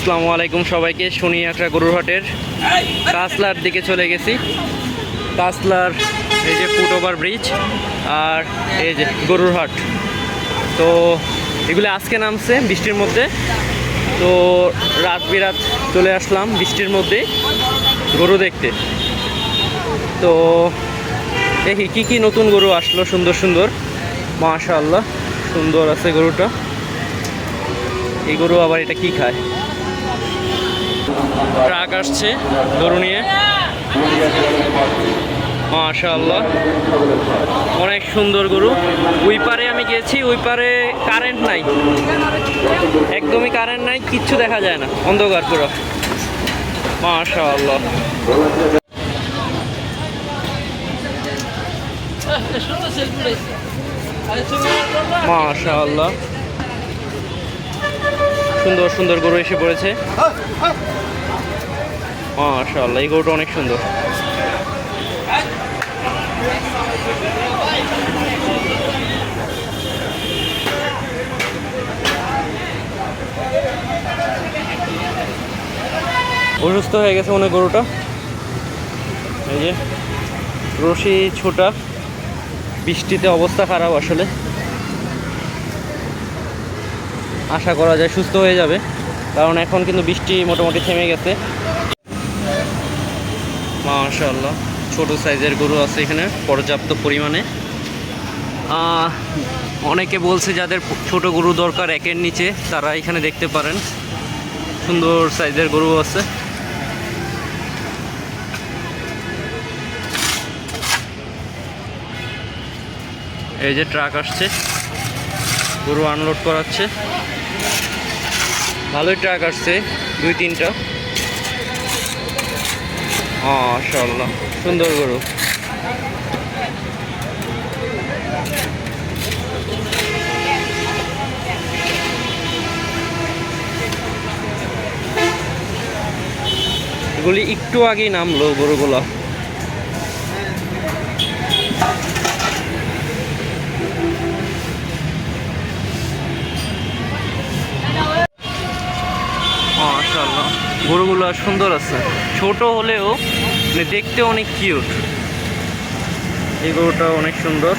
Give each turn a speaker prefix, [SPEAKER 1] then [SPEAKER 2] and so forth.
[SPEAKER 1] আসসালামু আলাইকুম সবাইকে। শনিয়াকড়া গরুর হাটের কাসলার দিকে চলে গেছি। কাসলার এই যে ফুট ওভার ব্রিজ আর এই যে গরুর হাট, তো এগুলো আজকে নামছে বৃষ্টির মধ্যে। তো রাত বিরাত চলে আসলাম বৃষ্টির মধ্যে গরু দেখতে। তো দেখি কি কি নতুন গরু আসলো, সুন্দর সুন্দর, মাশাআল্লাহ সুন্দর আছে গরুটা। এই গরু আবার এটা কি খায়? ট্রাক আসছে গরু নিয়ে, মাশাআল্লাহ অনেক সুন্দর গরু। ওই পারে আমি গেছি, ওই পারে কারেন্ট নাই, একদমই কারেন্ট নাই, কিচ্ছু দেখা যায় না, অন্ধকার পুরো। মাশাআল্লাহ মাশাআল্লাহ সুন্দর সুন্দর গরু এসে পড়েছে। মাশাআল্লাহ এই গরুটা অনেক সুন্দর। অসুস্থ হয়ে গেছে মনে গরুটা। এই যে রশি ছোটা, বৃষ্টিতে অবস্থা খারাপ আসলে। আশা করা যায় সুস্থ হয়ে যাবে, কারণ এখন কিন্তু বৃষ্টি মোটামুটি থেমে গেছে। মাশাআল্লাহ ছোট সাইজের গরু আছে এখানে পর্যাপ্ত পরিমাণে। অনেকে বলছে যাদের ছোট গরু দরকার একের নিচে, তারা এখানে দেখতে পারেন, সুন্দর সাইজের গরু আছে। এই যে ট্রাক আসছে, গরু আনলোড করাচ্ছে। ভালোই ট্রাক আসছে, দুই তিনটা। মাশাআল্লাহ সুন্দর গরু। এগুলি একটু আগেই নামলো গরুগুলো। মাশাআল্লাহ গরুগুলো সুন্দর আছে, ছোট হলেও দেখতে অনেক কিউট। এই গরুটা অনেক সুন্দর।